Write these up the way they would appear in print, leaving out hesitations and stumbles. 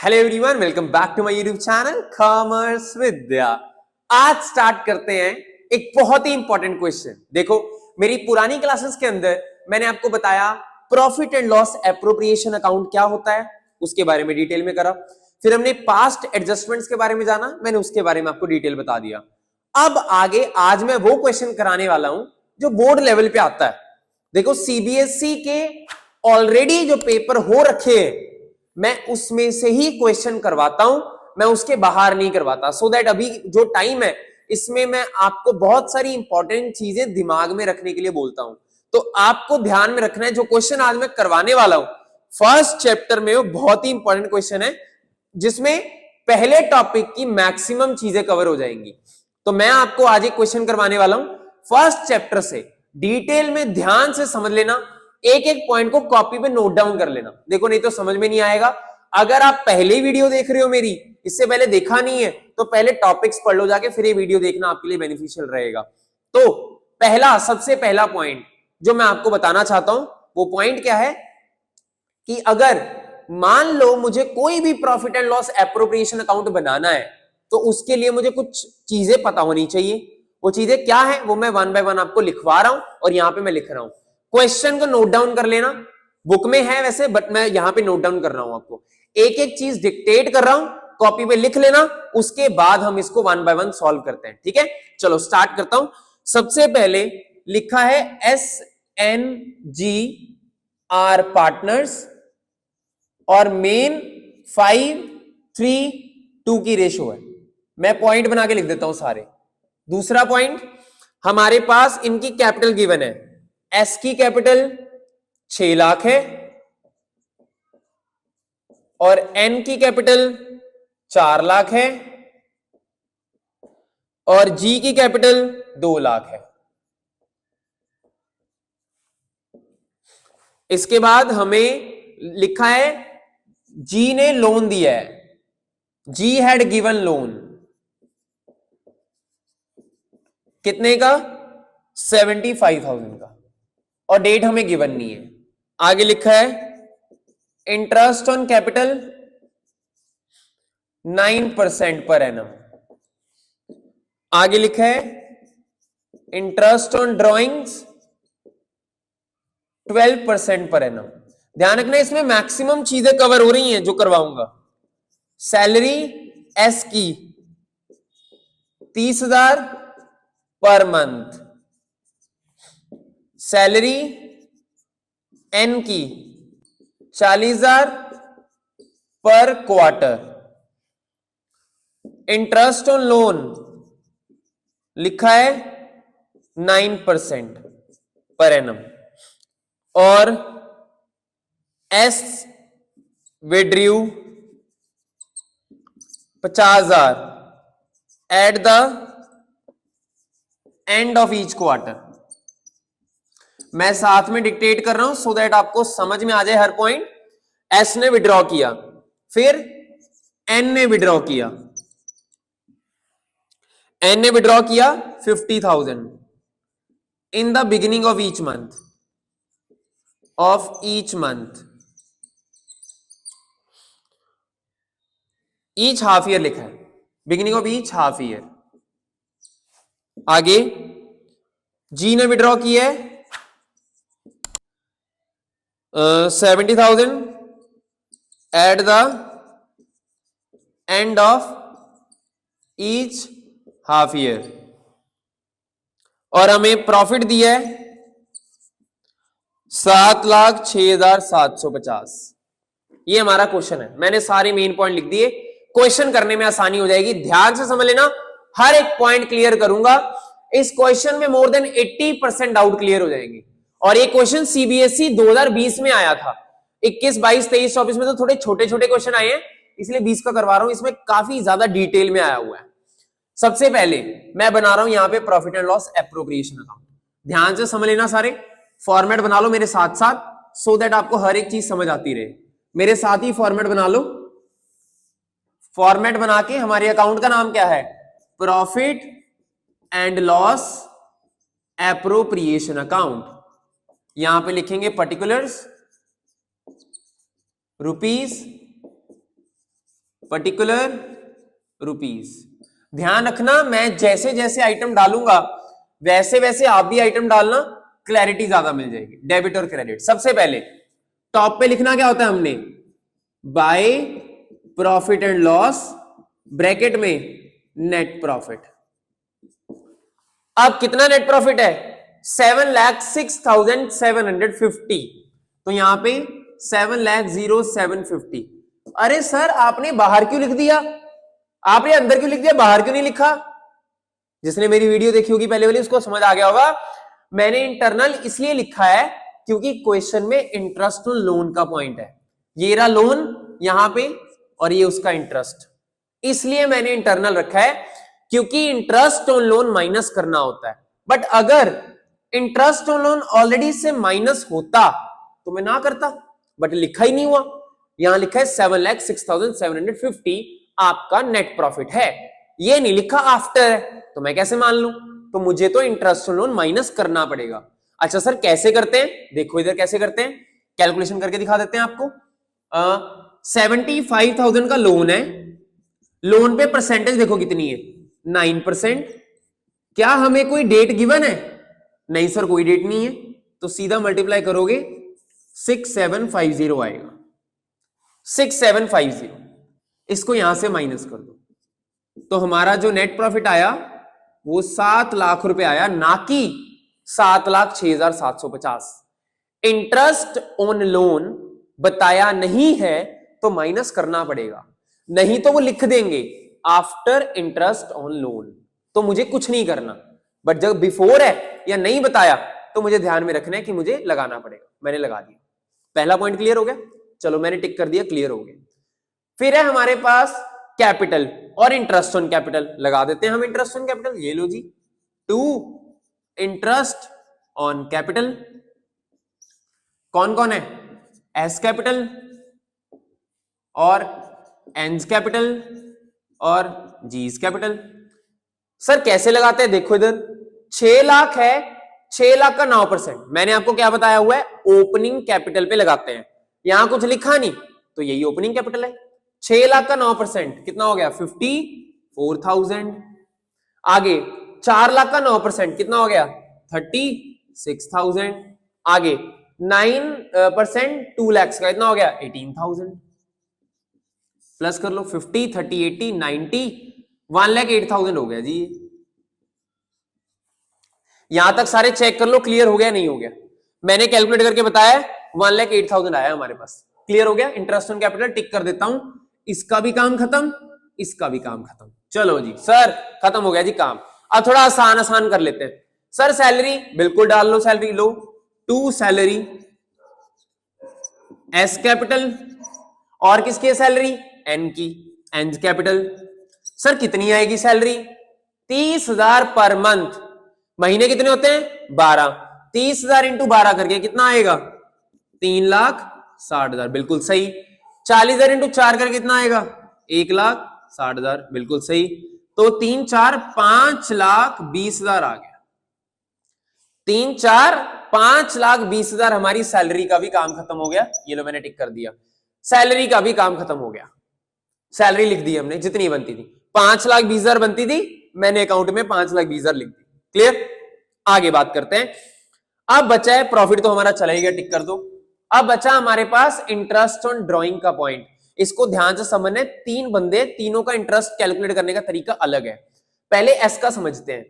Hello everyone, welcome back to my YouTube channel commerce Vidya. आज start करते हैं एक बहुत ही इंपॉर्टेंट क्वेश्चन। देखो, मेरी पुरानी क्लासेस के अंदर मैंने आपको बताया profit and loss appropriation account क्या होता है, उसके बारे में डिटेल में करा। फिर हमने पास्ट एडजस्टमेंट्स के बारे में जाना, मैंने उसके बारे में आपको डिटेल बता दिया। अब आगे आज मैं वो क्वेश्चन कराने वाला हूं जो बोर्ड लेवल पे आता है। देखो, सीबीएसई के ऑलरेडी जो पेपर हो रखे हैं, मैं उसमें से ही क्वेश्चन करवाता हूं, मैं उसके बाहर नहीं करवाता। सो दैट अभी जो टाइम है इसमें मैं आपको बहुत सारी इंपॉर्टेंट चीजें दिमाग में रखने के लिए बोलता हूं। तो आपको ध्यान में रखना है, जो क्वेश्चन आज मैं करवाने वाला हूं फर्स्ट चैप्टर में, वो बहुत ही इंपॉर्टेंट क्वेश्चन है जिसमें पहले टॉपिक की मैक्सिमम चीजें कवर हो जाएंगी। तो मैं आपको आज एक क्वेश्चन करवाने वाला हूं फर्स्ट चैप्टर से, डिटेल में ध्यान से समझ लेना, एक एक पॉइंट को कॉपी पे नोट डाउन कर लेना। देखो, नहीं तो समझ में नहीं आएगा। अगर आप पहले वीडियो देख रहे हो मेरी, इससे पहले देखा नहीं है, तो पहले टॉपिक्स पढ़ लो जाके, फिर ये वीडियो देखना आपके लिए बेनिफिशियल रहेगा। तो सबसे पहला पॉइंट जो मैं आपको बताना चाहता हूं, वो पॉइंट क्या है कि अगर मान लो मुझे कोई भी profit and loss appropriation account बनाना है, तो उसके लिए मुझे कुछ चीजें पता होनी चाहिए। वो चीजें क्या है, वो मैं वन बाय वन आपको लिखवा रहा हूं और यहां पे मैं लिख रहा हूं। क्वेश्चन को नोट डाउन कर लेना, बुक में है वैसे, बट मैं यहां पे नोट डाउन कर रहा हूं। आपको एक एक चीज डिक्टेट कर रहा हूं, कॉपी पे लिख लेना, उसके बाद हम इसको वन बाय वन सॉल्व करते हैं। ठीक है, चलो स्टार्ट करता हूं। सबसे पहले लिखा है SNGR पार्टनर्स और मेन 5:3:2 की रेशो है। मैं पॉइंट बना के लिख देता हूं सारे। दूसरा पॉइंट, हमारे पास इनकी कैपिटल गिवन है। एस की कैपिटल 6 लाख है और एन की कैपिटल 4 लाख है और जी की कैपिटल 2 लाख है। इसके बाद हमें लिखा है जी ने लोन दिया है, जी हैड गिवन लोन, कितने का? 75,000 का, और डेट हमें गिवन नहीं है। आगे लिखा है interest on capital 9% per annum. आगे लिखा है interest on drawings 12% per annum. ध्यान रखना, इसमें मैक्सिमम चीजें कवर हो रही हैं जो करवाऊंगा। सैलरी एस की 30,000 पर मंथ, सैलरी एन की 40,000 पर क्वार्टर, इंटरेस्ट ऑन लोन लिखा है 9% पर एनम, और S withdrew 50,000 at the end of each quarter. मैं साथ में डिक्टेट कर रहा हूं सो दैट आपको समझ में आ जाए हर पॉइंट। एस ने विड्रॉ किया, फिर एन ने विड्रॉ किया, एन ने विड्रॉ किया 50,000 in the beginning of each month, each half year लिखा है, beginning of each half year. आगे जी ने विड्रॉ किया है 70,000 at the end of each half year, और हमें प्रॉफिट दिया है 7,06,750। ये हमारा क्वेश्चन है। मैंने सारे मेन पॉइंट लिख दिए, क्वेश्चन करने में आसानी हो जाएगी। ध्यान से समझ लेना, हर एक पॉइंट क्लियर करूंगा। इस क्वेश्चन में मोर देन 80% डाउट क्लियर हो जाएंगे। और ये क्वेश्चन सीबीएसई 2020 में आया था। 21, 22, 23, 24 में तो थोड़े छोटे छोटे क्वेश्चन आए हैं, इसलिए 20 का करवा रहा हूं। इसमें काफी ज्यादा डिटेल में आया हुआ है। सबसे पहले मैं बना रहा हूं यहां पे profit and loss appropriation account. ध्यान से समझ लेना, सारे फॉर्मेट बना लो मेरे साथ साथ, सो दैट आपको हर एक चीज समझ आती रहे। मेरे साथ ही फॉर्मेट बना लो। फॉर्मेट बना के हमारे अकाउंट का नाम क्या है? Profit and loss appropriation account. यहां पे लिखेंगे पर्टिकुलर्स रुपीस पर्टिकुलर रुपीस। ध्यान रखना, मैं जैसे जैसे आइटम डालूंगा वैसे वैसे आप भी आइटम डालना, क्लैरिटी ज्यादा मिल जाएगी। डेबिट और क्रेडिट, सबसे पहले टॉप पे लिखना क्या होता है हमने, by profit and loss, bracket में नेट प्रॉफिट। अब कितना नेट प्रॉफिट है, 7,06,750, तो यहां पे 7,0750। अरे सर आपने बाहर क्यों लिख दिया, आपने अंदर क्यों लिख दिया, बाहर क्यों नहीं लिखा? जिसने मेरी वीडियो देखी होगी पहले वाली उसको समझ आ गया होगा, मैंने इंटरनल इसलिए लिखा है क्योंकि क्वेश्चन में इंटरेस्ट ऑन लोन का पॉइंट है। ये रहा लोन यहां पे और ये उसका इंटरेस्ट, इसलिए मैंने इंटरनल रखा है, क्योंकि इंटरेस्ट ऑन लोन माइनस करना होता है। बट अगर इंटरेस्ट ऑन लोन ऑलरेडी से माइनस होता तो मैं ना करता, बट लिखा ही नहीं हुआ। यहां लिखा है 7,06,750 आपका नेट प्रॉफिट है, ये नहीं लिखा आफ्टर है, तो मैं कैसे मान लूं? तो मुझे तो इंटरेस्ट ऑन लोन माइनस करना पड़ेगा। अच्छा सर कैसे करते हैं, देखो इधर कैसे करते हैं, कैलकुलेशन करके दिखा देते हैं आपको। 75,000 का लोन है, लोन पे परसेंटेज देखो कितनी है, 9%। क्या हमें कोई डेट गिवन है? नहीं सर कोई डेट नहीं है, तो सीधा मल्टीप्लाई करोगे 6750 आएगा, 6750, इसको यहां से माइनस कर दो, तो हमारा जो नेट प्रॉफिट आया वो 7 लाख रुपए आया, ना कि 7,06,750। इंटरेस्ट ऑन लोन बताया नहीं है तो माइनस करना पड़ेगा, नहीं तो वो लिख देंगे आफ्टर इंटरेस्ट ऑन लोन, तो मुझे कुछ नहीं करना। बट जब बिफोर है या नहीं बताया तो मुझे ध्यान में रखना है कि मुझे लगाना पड़ेगा, मैंने लगा दिया। पहला पॉइंट क्लियर हो गया, चलो मैंने टिक कर दिया, क्लियर हो गया। फिर है हमारे पास कैपिटल और इंटरेस्ट ऑन कैपिटल, लगा देते हैं हम इंटरेस्ट ऑन कैपिटल। ये लो जी, टू इंटरेस्ट ऑन कैपिटल, कौन कौन है, एस कैपिटल और एन्स कैपिटल और जीस कैपिटल। सर कैसे लगाते हैं, देखो इधर 6 लाख है, 6 लाख का 9%, मैंने आपको क्या बताया हुआ है, ओपनिंग कैपिटल पे लगाते हैं। यहां कुछ लिखा नहीं तो यही ओपनिंग कैपिटल है। 6 लाख का 9% कितना हो गया, 54,000। आगे 4 लाख का 9% कितना हो गया, 36,000। आगे 9% 2 लाख का इतना हो गया, 18,000। प्लस कर लो 50, 30, 80, 90, 1,08,000 हो गया जी। यहां तक सारे चेक कर लो, क्लियर हो गया नहीं हो गया, मैंने कैलकुलेट करके बताया 1,08,000 आया हमारे पास। क्लियर हो गया, इंटरेस्ट ऑन कैपिटल टिक कर देता हूं, इसका भी काम खत्म, इसका भी काम खत्म। चलो जी सर खत्म हो गया जी काम। अब थोड़ा आसान आसान कर लेते हैं। सर सैलरी बिल्कुल डाल लो, सैलरी लो, टू सैलरी एस कैपिटल, और किसकी है सैलरी, एन की, एन कैपिटल। सर कितनी आएगी सैलरी, 30,000 पर मंथ, महीने कितने होते हैं 12, 30,000 इंटू 12 करके कितना आएगा, 3,60,000, बिल्कुल सही। 40,000 इंटू 4 करके कितना आएगा, 1,60,000, बिल्कुल सही। तो 3 4 5,20,000 आ गया, 3 4 5,20,000 हमारी सैलरी का भी काम खत्म हो गया। ये लो मैंने टिक कर दिया, सैलरी का भी काम खत्म हो गया। सैलरी लिख दी हमने जितनी बनती थी, 5,20,000 बनती थी, मैंने अकाउंट में 5,20,000 लिख दी। क्लियर, आगे बात करते हैं। अब बचा है प्रॉफिट, तो हमारा चला ही गया, टिक कर दो। अब बचा हमारे पास इंटरेस्ट ऑन ड्रॉइंग का पॉइंट, इसको ध्यान से समझना है। 3 बंदे, तीनों का इंटरेस्ट कैलकुलेट करने का तरीका अलग है। पहले एस का समझते हैं।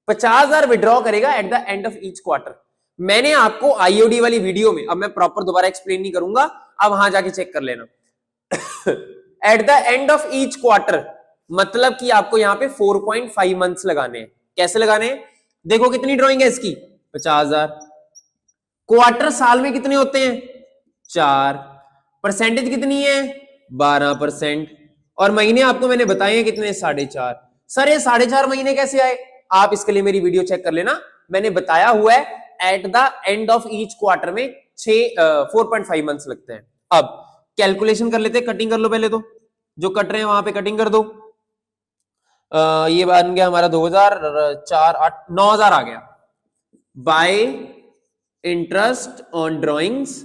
50,000 विड्रॉ करेगा at the end of each quarter. मैंने आपको आईओडी वाली वीडियो में, अब मैं प्रॉपर दोबारा एक्सप्लेन नहीं करूंगा, अब वहां जाके चेक कर लेना। At the end of each quarter मतलब कि आपको यहां पे 4.5 मंथ्स लगाने हैं। कैसे लगाने हैं, देखो कितनी ड्राइंग है इसकी, 50,000। क्वार्टर साल में कितने होते हैं, 4। परसेंटेज कितनी है, 12%। और महीने आपको मैंने बताए हैं कितने, 4.5। सर ये 4.5 महीने कैसे आए, आप इसके लिए मेरी वीडियो चेक कर लेना, मैंने बताया हुआ है at the end of each quarter में 4.5 मंथ्स लगते हैं। अब कैलकुलेशन कर लेते हैं, कटिंग कर लो पहले, तो जो कट रहे हैं वहां पे कटिंग कर दो। ये बन गया हमारा 2,000, 4 8 9,000 आ गया। Bye interest on drawings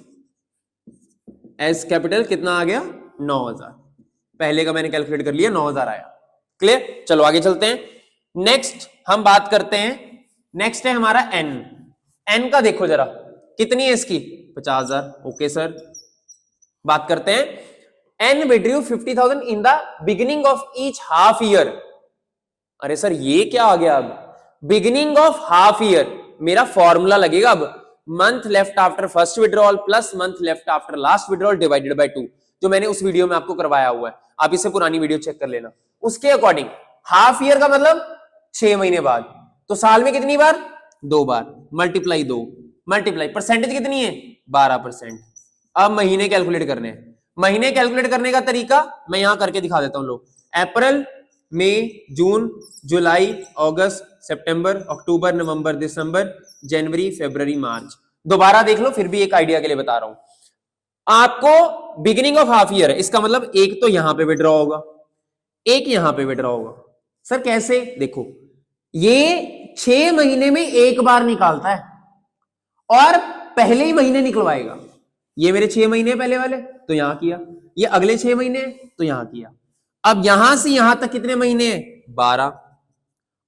S capital कितना आ गया, 9,000। पहले का मैंने कैलकुलेट कर लिया, 9,000 आया। क्लियर? चलो आगे चलते हैं। नेक्स्ट हम बात करते हैं, नेक्स्ट है हमारा एन। एन का देखो जरा कितनी है इसकी, 50,000। ओके सर, बात करते हैं। An withdrew 50,000 in the beginning of each half year. अरे सर ये क्या आ गया, अब बिगिनिंग ऑफ हाफ ईयर मेरा फॉर्मूला लगेगा अब, month left after first withdrawal plus month left after last withdrawal divided by 2, जो मैंने उस वीडियो में आपको करवाया हुआ है, आप इसे पुरानी वीडियो चेक कर लेना। उसके अकॉर्डिंग हाफ ईयर का मतलब 6 महीने बाद, तो साल में कितनी बार, 2 बार, मल्टीप्लाई 2, मल्टीप्लाई परसेंटेज कितनी है, 12%। अब महीने कैलकुलेट करने हैं। महीने कैलकुलेट करने का तरीका मैं यहां करके दिखा देता हूं। लोग अप्रैल, मई, जून, जुलाई, अगस्त, सितंबर, अक्टूबर, नवंबर, दिसंबर, जनवरी, फरवरी, मार्च। दोबारा देख लो, फिर भी एक आइडिया के लिए बता रहा हूं आपको। बिगिनिंग ऑफ हाफ ईयर है, इसका मतलब एक तो यहां पे विड्रॉ होगा, एक यहां पे विड्रॉ होगा। सर कैसे, देखो ये 6 महीने में एक बार निकालता है और पहले ही महीने निकलवाएगा। ये मेरे 6 महीने पहले वाले, तो यहां किया, ये अगले 6 महीने तो यहां किया। अब यहां से यहां तक कितने महीने हैं, 12,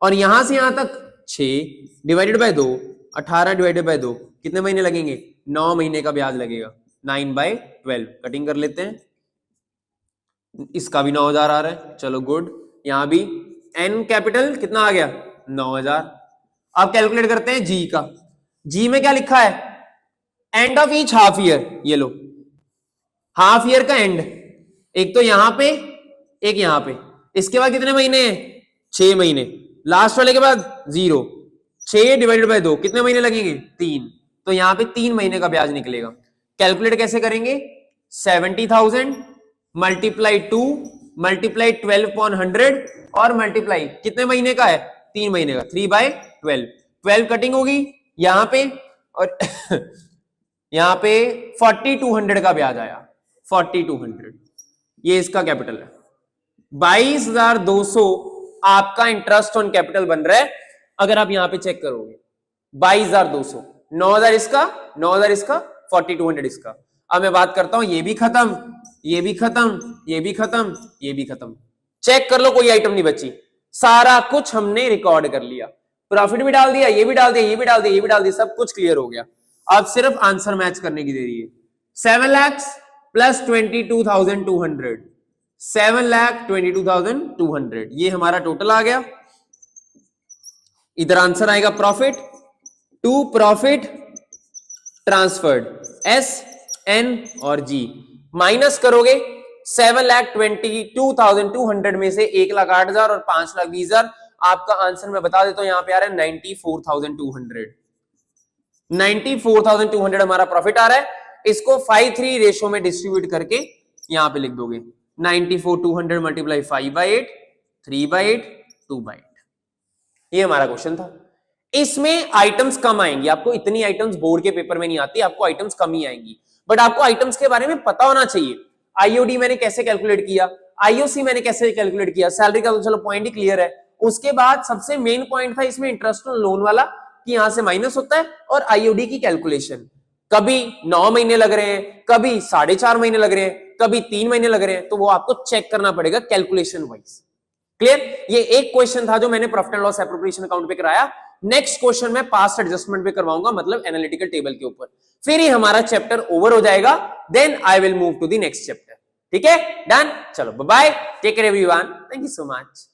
और यहां से यहां तक 6 डिवाइडेड बाय 2, 18 डिवाइडेड बाय 2, कितने महीने लगेंगे, 9 महीने का ब्याज लगेगा। 9/12 कटिंग कर लेते हैं, इसका भी 9,000 आ रहा है, चलो गुड। यहां भी एन कैपिटल कितना आ गया, 9,000। अब कैलकुलेट करते हैं जी का। जी में क्या लिखा है, end of each half year, ये लो हाफ ईयर का एंड, एक तो यहां पे एक यहां पे, इसके बाद कितने महीने हैं, 6 महीने, लास्ट वाले के बाद 0, 6 डिवाइडेड बाय 2, कितने महीने लगेंगे, 3, तो यहां पे 3 महीने का ब्याज निकलेगा। कैलकुलेट कैसे करेंगे, 70,000 मल्टीप्लाई 2 मल्टीप्लाई 12/100 और मल्टीप्लाई कितने महीने का है, 3 महीने का, 3/12, 12 कटिंग होगी यहां पे, और यहां पे 4200 का ब्याज आया, 4200, ये इसका कैपिटल है। 22,200 आपका इंटरेस्ट ऑन कैपिटल बन रहा है। अगर आप यहां पे चेक करोगे 22,200, 9,000 इसका, 9,000 इसका, 4200 इसका। अब मैं बात करता हूं, ये भी खत्म, ये भी खत्म, ये भी खत्म, ये भी खत्म। चेक कर लो, कोई आइटम नहीं बची, सारा कुछ हमने रिकॉर्ड कर लिया, प्रॉफिट भी डाल दिया, ये भी डाल दिया, ये भी डाल दिया, ये भी डाल दिया, सब कुछ क्लियर हो गया। अब सिर्फ आंसर मैच करने की देरी है। 7 लाख प्लस 22,200, 7,22,200, ये हमारा टोटल आ गया। इधर आंसर आएगा profit to profit transferred, S N और जी, माइनस करोगे 7,22,200 में से 1,08,000 और 5,20,000, आपका आंसर मैं बता देता हूं यहां पे आ रहा है 94,200। 94,200 हमारा प्रॉफिट आ रहा है। इसको 5:3 रेशो में डिस्ट्रीब्यूट करके यहां पे लिख दोगे, 94,200 मल्टीप्लाई 5/8, 3/8, 2/8। ये हमारा क्वेश्चन था। इसमें आइटम्स कम आएंगी, आपको इतनी आइटम्स बोर्ड के पेपर में नहीं आती, आपको आइटम्स कम ही आएंगी, बट आपको आइटम्स के बारे में पता होना चाहिए। आईओडी मैंने कैसे कैलकुलेट किया, आईओसी मैंने कैसे कैलकुलेट किया, सैलरी का तो चलो पॉइंट ही क्लियर है। उसके बाद सबसे मेन पॉइंट था इसमें इंटरेस्ट ऑन लोन वाला, कि यहां से माइनस होता है, और आईओडी की कैलकुलेशन, कभी 9 महीने लग रहे हैं, कभी 4.5 महीने लग रहे हैं, कभी 3 महीने लग रहे हैं, तो वो आपको चेक करना पड़ेगा कैलकुलेशन वाइज। क्लियर? ये एक क्वेश्चन था जो मैंने profit and loss appropriation account पे कराया। नेक्स्ट क्वेश्चन मैं पास्ट एडजस्टमेंट पे करवाऊंगा, मतलब एनालिटिकल टेबल के ऊपर, फिर ही हमारा चैप्टर ओवर हो जाएगा। Then I will move to the next chapter. ठीक है, डन, चलो bye bye, take care everyone, thank you so much.